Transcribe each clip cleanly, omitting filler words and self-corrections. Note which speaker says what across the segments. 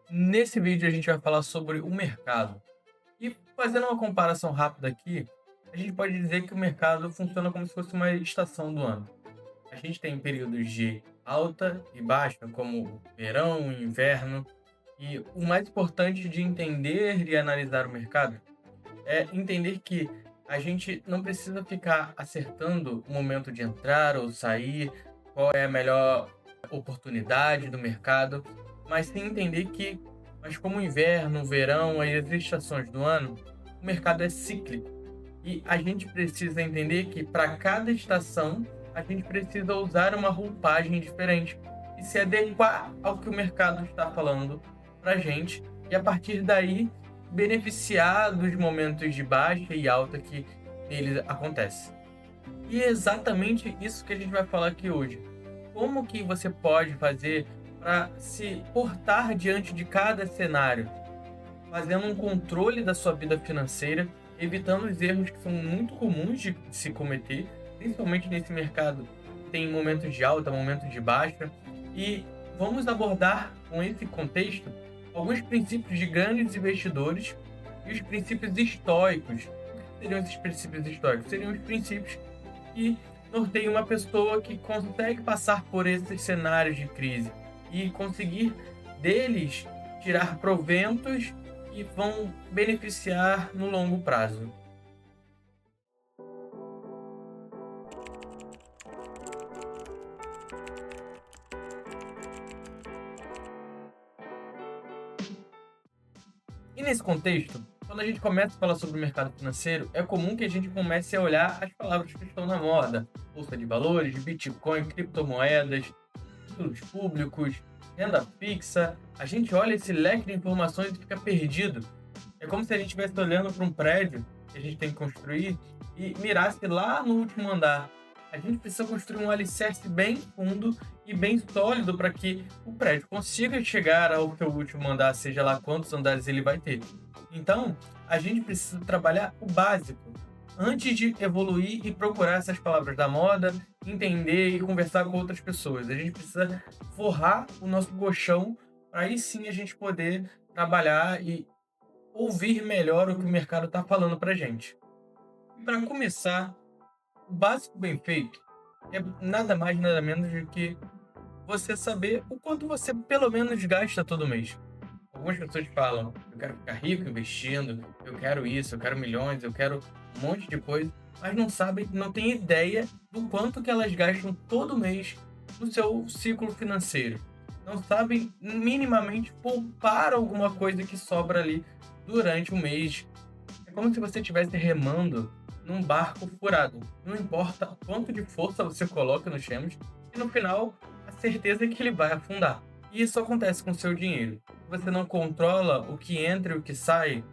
Speaker 1: Nesse vídeo a gente vai falar sobre o mercado. E fazendo uma comparação rápida aqui, a gente pode dizer que o mercado funciona como se fosse uma estação do ano. A gente tem períodos de alta e baixa, como o verão, o inverno, e o mais importante de entender e analisar o mercado é entender que a gente não precisa ficar acertando o momento de entrar ou sair, qual é a melhor oportunidade do mercado, mas sim entender que, mas como o inverno, o verão, as estações do ano, o mercado é cíclico. E a gente precisa entender que para cada estação a gente precisa usar uma roupagem diferente e se adequar ao que o mercado está falando para gente, e a partir daí beneficiar dos momentos de baixa e alta que neles acontece. E é exatamente isso que a gente vai falar aqui hoje. Como que você pode fazer para se portar diante de cada cenário, fazendo um controle da sua vida financeira, evitando os erros que são muito comuns de se cometer, principalmente nesse mercado que tem momentos de alta, momentos de baixa. E vamos abordar com esse contexto alguns princípios de grandes investidores e os princípios estoicos. O que seriam esses princípios estoicos? Seriam os princípios que norteiam uma pessoa que consegue passar por esses cenários de crise e conseguir deles tirar proventos que vão beneficiar no longo prazo. E nesse contexto, quando a gente começa a falar sobre o mercado financeiro, é comum que a gente comece a olhar as palavras que estão na moda: bolsa de valores, Bitcoin, criptomoedas, títulos públicos, renda fixa. A gente olha esse leque de informações e fica perdido. É como se a gente estivesse olhando para um prédio que a gente tem que construir e mirasse lá no último andar. A gente precisa construir um alicerce bem fundo e bem sólido para que o prédio consiga chegar ao seu último andar, seja lá quantos andares ele vai ter. Então, a gente precisa trabalhar o básico antes de evoluir e procurar essas palavras da moda, entender e conversar com outras pessoas. A gente precisa forrar o nosso colchão para aí sim a gente poder trabalhar e ouvir melhor o que o mercado está falando para gente. Para começar, o básico bem feito é nada mais nada menos do que você saber o quanto você pelo menos gasta todo mês. Algumas pessoas falam: eu quero ficar rico investindo, eu quero isso, eu quero milhões, eu quero um monte de coisa, mas não sabem, não têm ideia do quanto que elas gastam todo mês no seu ciclo financeiro. Não sabem minimamente poupar alguma coisa que sobra ali durante o mês. É como se você estivesse remando num barco furado. Não importa quanto de força você coloca nos remos, e no final a certeza é que ele vai afundar. E isso acontece com o seu dinheiro. Você não controla o que entra e o que sai.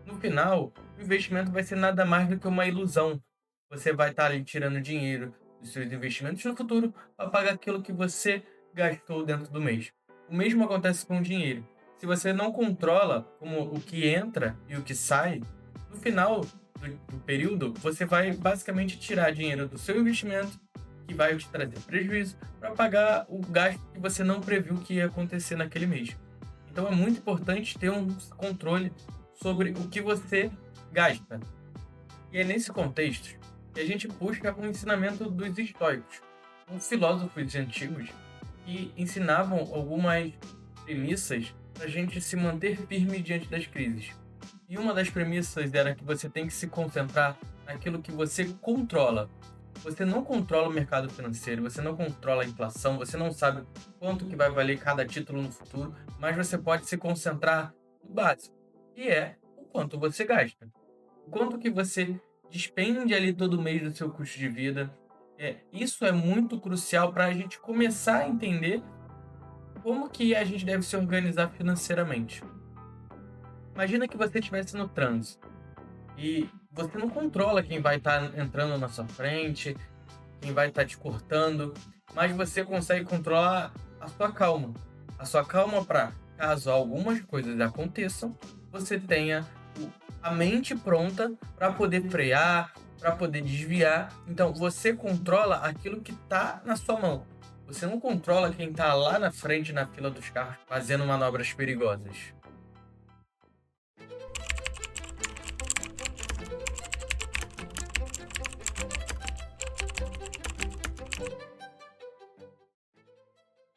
Speaker 1: No final, o investimento vai ser nada mais do que uma ilusão. Você vai estar ali tirando dinheiro dos seus investimentos no futuro para pagar aquilo que você gastou dentro do mês. O mesmo acontece com o dinheiro. Se você não controla como o que entra e o que sai, no final do período, você vai basicamente tirar dinheiro do seu investimento, que vai te trazer prejuízo, para pagar o gasto que você não previu que ia acontecer naquele mês. Então é muito importante ter um controle sobre o que você gasta. E é nesse contexto que a gente busca o ensinamento dos estoicos, os filósofos antigos que ensinavam algumas premissas para a gente se manter firme diante das crises. E uma das premissas era que você tem que se concentrar naquilo que você controla. Você não controla o mercado financeiro, você não controla a inflação, você não sabe quanto que vai valer cada título no futuro, mas você pode se concentrar no básico, que é o quanto você gasta. O quanto que você despende ali todo mês do seu custo de vida. Isso é muito crucial para a gente começar a entender como que a gente deve se organizar financeiramente. Imagina que você estivesse no trânsito e você não controla quem vai estar entrando na sua frente, quem vai estar te cortando, mas você consegue controlar a sua calma. A sua calma para, caso algumas coisas aconteçam, você tenha a mente pronta para poder frear, para poder desviar. Então, você controla aquilo que está na sua mão. Você não controla quem tá lá na frente na fila dos carros fazendo manobras perigosas.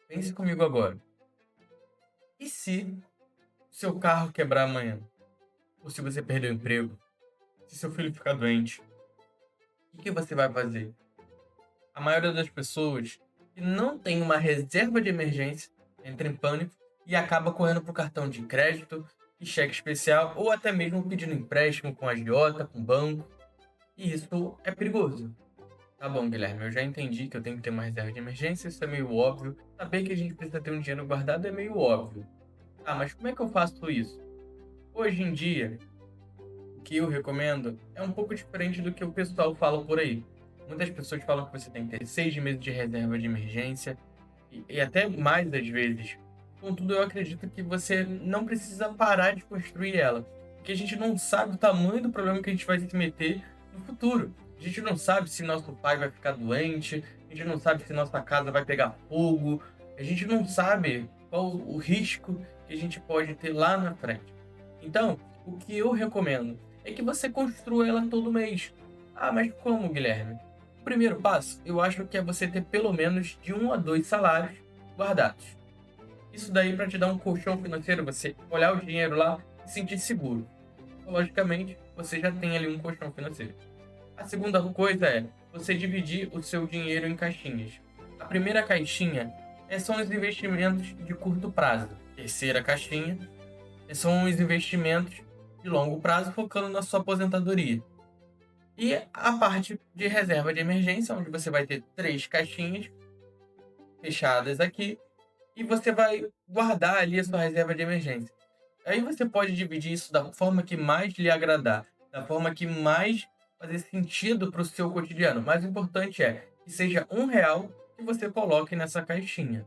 Speaker 1: Pense comigo agora. E se seu carro quebrar amanhã? Ou se você perder o emprego? Se seu filho ficar doente? O que você vai fazer? A maioria das pessoas que não tem uma reserva de emergência entra em pânico e acaba correndo para o cartão de crédito e cheque especial ou até mesmo pedindo empréstimo com agiota, com banco. E isso é perigoso. Tá bom, Guilherme, eu já entendi que eu tenho que ter uma reserva de emergência, isso é meio óbvio. Saber que a gente precisa ter um dinheiro guardado é meio óbvio. Ah, mas como é que eu faço isso? Hoje em dia, o que eu recomendo é um pouco diferente do que o pessoal fala por aí. Muitas pessoas falam que você tem que ter 6 meses de reserva de emergência e até mais às vezes. Contudo, eu acredito que você não precisa parar de construir ela, porque a gente não sabe o tamanho do problema que a gente vai se meter no futuro. A gente não sabe se nosso pai vai ficar doente, a gente não sabe se nossa casa vai pegar fogo, a gente não sabe qual o risco que a gente pode ter lá na frente. Então, o que eu recomendo é que você construa ela todo mês. Ah, mas como, Guilherme? O primeiro passo, eu acho que é você ter pelo menos de 1 a 2 salários guardados. Isso daí para te dar um colchão financeiro, você olhar o dinheiro lá e sentir seguro. Logicamente, você já tem ali um colchão financeiro. A segunda coisa é você dividir o seu dinheiro em caixinhas. A primeira caixinha são os investimentos de curto prazo. Terceira caixinha são os investimentos de longo prazo, focando na sua aposentadoria. E a parte de reserva de emergência, onde você vai ter 3 caixinhas fechadas aqui, e você vai guardar ali a sua reserva de emergência. Aí você pode dividir isso da forma que mais lhe agradar, da forma que mais fazer sentido para o seu cotidiano. Mas o importante é que seja R$ 1 que você coloque nessa caixinha.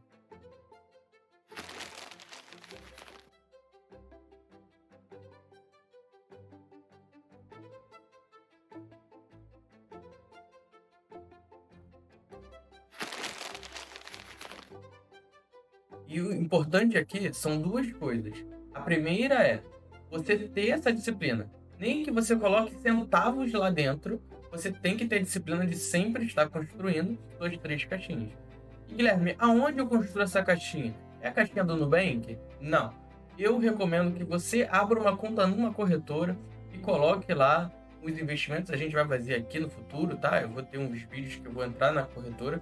Speaker 1: E o importante aqui são duas coisas. A primeira é você ter essa disciplina. Nem que você coloque centavos lá dentro, você tem que ter disciplina de sempre estar construindo suas 3 caixinhas. E Guilherme, aonde eu construo essa caixinha? É a caixinha do Nubank? Não. Eu recomendo que você abra uma conta numa corretora e coloque lá os investimentos. A gente vai fazer aqui no futuro, tá? Eu vou ter uns vídeos que eu vou entrar na corretora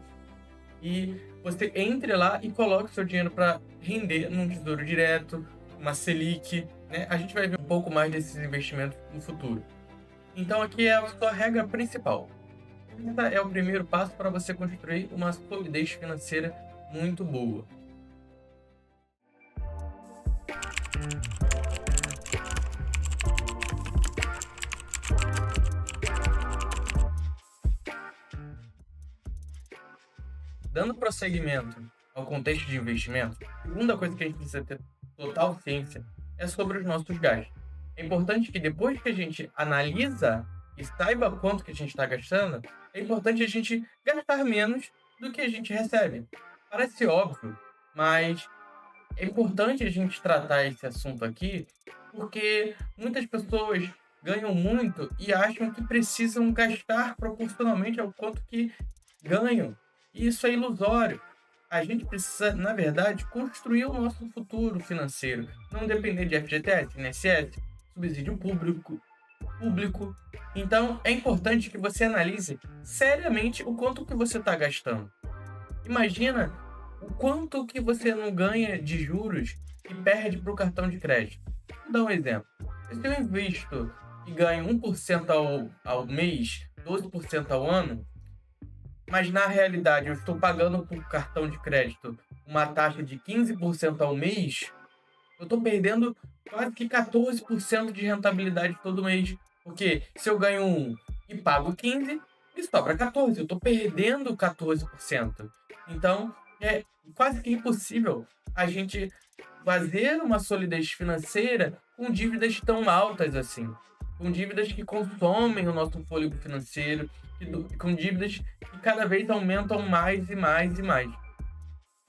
Speaker 1: e você entre lá e coloque seu dinheiro para render num tesouro direto, uma Selic, né? A gente vai ver um pouco mais desses investimentos no futuro. Então aqui é a sua regra principal. Esse é o primeiro passo para você construir uma solidez financeira muito boa. Dando prosseguimento ao contexto de investimento, a segunda coisa que a gente precisa ter total ciência é sobre os nossos gastos. É importante que depois que a gente analisa e saiba quanto que a gente está gastando, é importante a gente gastar menos do que a gente recebe. Parece óbvio, mas é importante a gente tratar esse assunto aqui, porque muitas pessoas ganham muito e acham que precisam gastar proporcionalmente ao quanto que ganham. E isso é ilusório. A gente precisa, na verdade, construir o nosso futuro financeiro, não depender de FGTS, INSS, subsídio público. Então, é importante que você analise seriamente o quanto que você está gastando. Imagina o quanto que você não ganha de juros e perde para o cartão de crédito. Vou dar um exemplo. Se eu invisto e ganho 1% ao mês, 12% ao ano, mas na realidade eu estou pagando por cartão de crédito uma taxa de 15% ao mês, eu estou perdendo quase que 14% de rentabilidade todo mês. Porque se eu ganho 1 e pago 15, me sobra 14, eu estou perdendo 14%. Então, é quase que impossível a gente fazer uma solidez financeira com dívidas tão altas assim. Com dívidas que consomem o nosso fôlego financeiro, com dívidas que cada vez aumentam mais e mais e mais.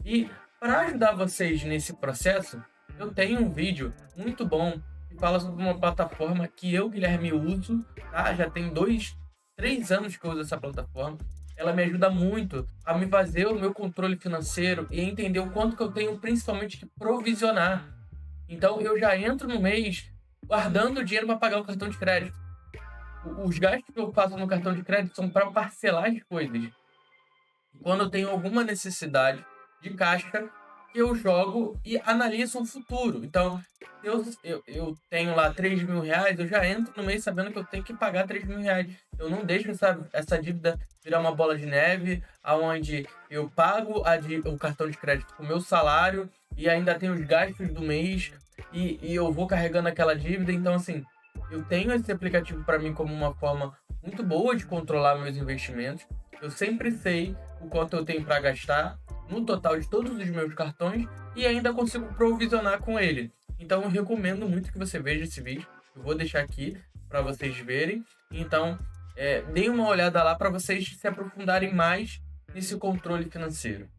Speaker 1: E para ajudar vocês nesse processo, eu tenho um vídeo muito bom que fala sobre uma plataforma que eu, Guilherme, uso, tá? Já tem 2, 3 anos que eu uso essa plataforma. Ela me ajuda muito a me fazer o meu controle financeiro e entender o quanto que eu tenho principalmente que provisionar. Então eu já entro no mês guardando dinheiro para pagar o cartão de crédito. Os gastos que eu faço no cartão de crédito são para parcelar as coisas. Quando eu tenho alguma necessidade de caixa, eu jogo e analiso o futuro. Então, eu tenho lá R$ 3.000, eu já entro no mês sabendo que eu tenho que pagar R$ 3.000. Eu não deixo essa dívida virar uma bola de neve, aonde eu pago o cartão de crédito com o meu salário e ainda tenho os gastos do mês e eu vou carregando aquela dívida. Então, assim, eu tenho esse aplicativo para mim como uma forma muito boa de controlar meus investimentos. Eu sempre sei o quanto eu tenho para gastar no total de todos os meus cartões e ainda consigo provisionar com ele. Então eu recomendo muito que você veja esse vídeo. Eu vou deixar aqui para vocês verem. Então, deem uma olhada lá para vocês se aprofundarem mais nesse controle financeiro.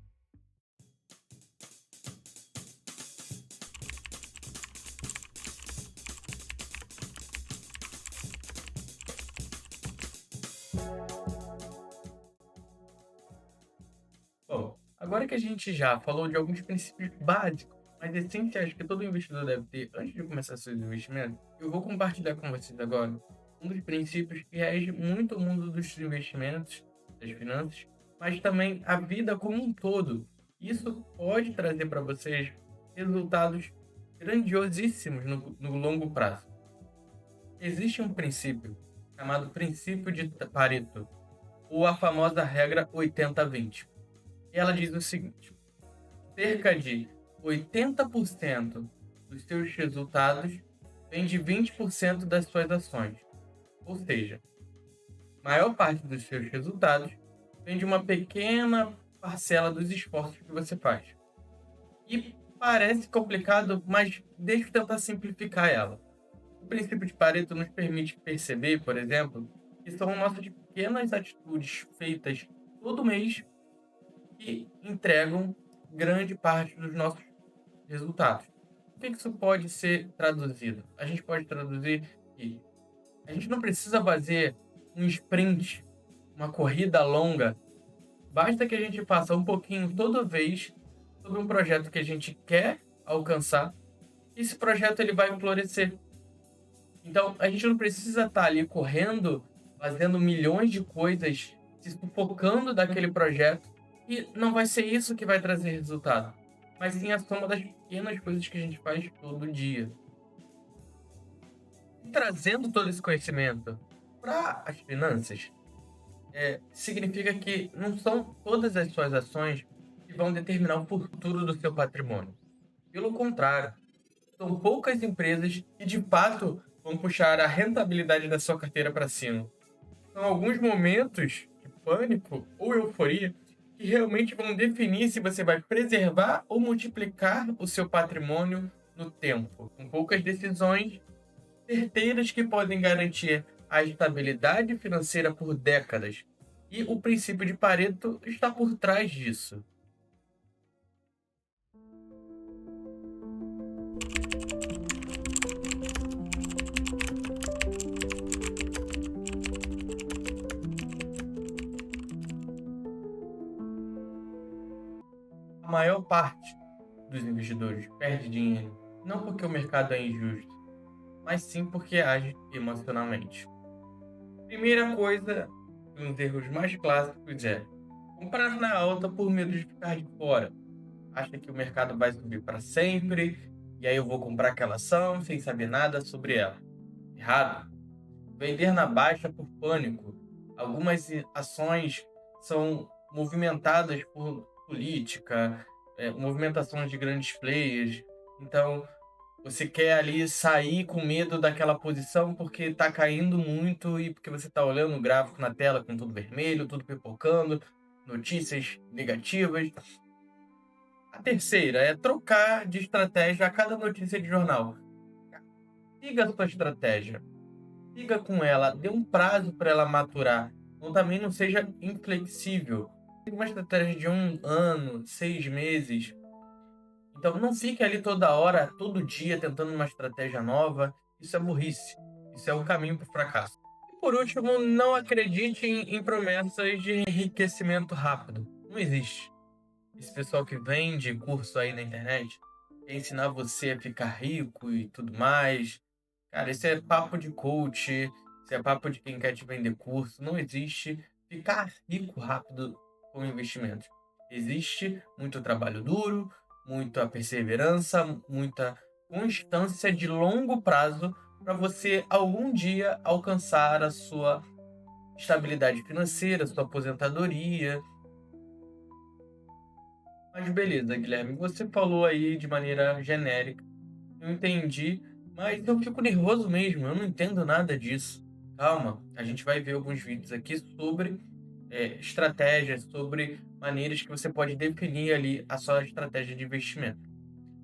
Speaker 1: Bom, agora que a gente já falou de alguns princípios básicos, mas essenciais que todo investidor deve ter antes de começar seus investimentos, eu vou compartilhar com vocês agora um dos princípios que rege muito o mundo dos investimentos, das finanças, mas também a vida como um todo. Isso pode trazer para vocês resultados grandiosíssimos no longo prazo. Existe um princípio chamado princípio de Pareto, ou a famosa regra 80-20. Ela diz o seguinte: cerca de 80% dos seus resultados vem de 20% das suas ações. Ou seja, a maior parte dos seus resultados vem de uma pequena parcela dos esforços que você faz. E parece complicado, mas deixa eu tentar simplificar ela. O princípio de Pareto nos permite perceber, por exemplo, que são nossas pequenas atitudes feitas todo mês que entregam grande parte dos nossos resultados. O que isso pode ser traduzido? A gente pode traduzir que a gente não precisa fazer um sprint, uma corrida longa. Basta que a gente faça um pouquinho toda vez sobre um projeto que a gente quer alcançar. E esse projeto ele vai florescer. Então, a gente não precisa estar ali correndo, fazendo milhões de coisas, se sufocando daquele projeto, e não vai ser isso que vai trazer resultado, mas sim a soma das pequenas coisas que a gente faz todo dia. E trazendo todo esse conhecimento para as finanças, significa que não são todas as suas ações que vão determinar o futuro do seu patrimônio. Pelo contrário, são poucas empresas que de fato vão puxar a rentabilidade da sua carteira para cima. São alguns momentos de pânico ou euforia que realmente vão definir se você vai preservar ou multiplicar o seu patrimônio no tempo. Com poucas decisões certeiras que podem garantir a estabilidade financeira por décadas. E o princípio de Pareto está por trás disso. A maior parte dos investidores perde dinheiro não porque o mercado é injusto, mas sim porque age emocionalmente. Primeira coisa, um dos erros mais clássicos é comprar na alta por medo de ficar de fora. Acha que o mercado vai subir para sempre, e aí eu vou comprar aquela ação sem saber nada sobre ela. Errado. Vender na baixa por pânico. Algumas ações são movimentadas por política, movimentações de grandes players. Então, você quer ali sair com medo daquela posição porque está caindo muito e porque você está olhando o gráfico na tela com tudo vermelho, tudo pipocando, notícias negativas. A terceira é trocar de estratégia a cada notícia de jornal. Siga a sua estratégia. Siga com ela, dê um prazo para ela maturar. Então também não seja inflexível. Tem uma estratégia de 1 ano, 6 meses. Então não fique ali toda hora, todo dia tentando uma estratégia nova. Isso é burrice. Isso é o caminho para o fracasso. E por último, não acredite em promessas de enriquecimento rápido. Não existe. Esse pessoal que vende curso aí na internet quer ensinar você a ficar rico e tudo mais. Cara, isso é papo de coach, isso é papo de quem quer te vender curso. Não existe ficar rico rápido com investimentos. Existe muito trabalho duro, muita perseverança, muita constância de longo prazo para você algum dia alcançar a sua estabilidade financeira, sua aposentadoria. Mas beleza, Guilherme, você falou aí de maneira genérica. Eu entendi, mas eu fico nervoso mesmo, eu não entendo nada disso. Calma, a gente vai ver alguns vídeos aqui sobre estratégias, sobre maneiras que você pode definir ali a sua estratégia de investimento.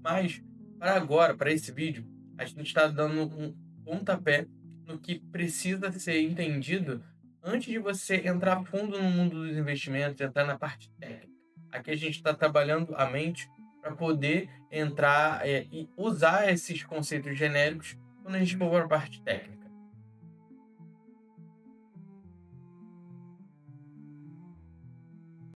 Speaker 1: Mas, para agora, para esse vídeo, a gente está dando um pontapé no que precisa ser entendido antes de você entrar a fundo no mundo dos investimentos, entrar na parte técnica. Aqui a gente está trabalhando a mente para poder entrar e usar esses conceitos genéricos quando a gente for para a parte técnica.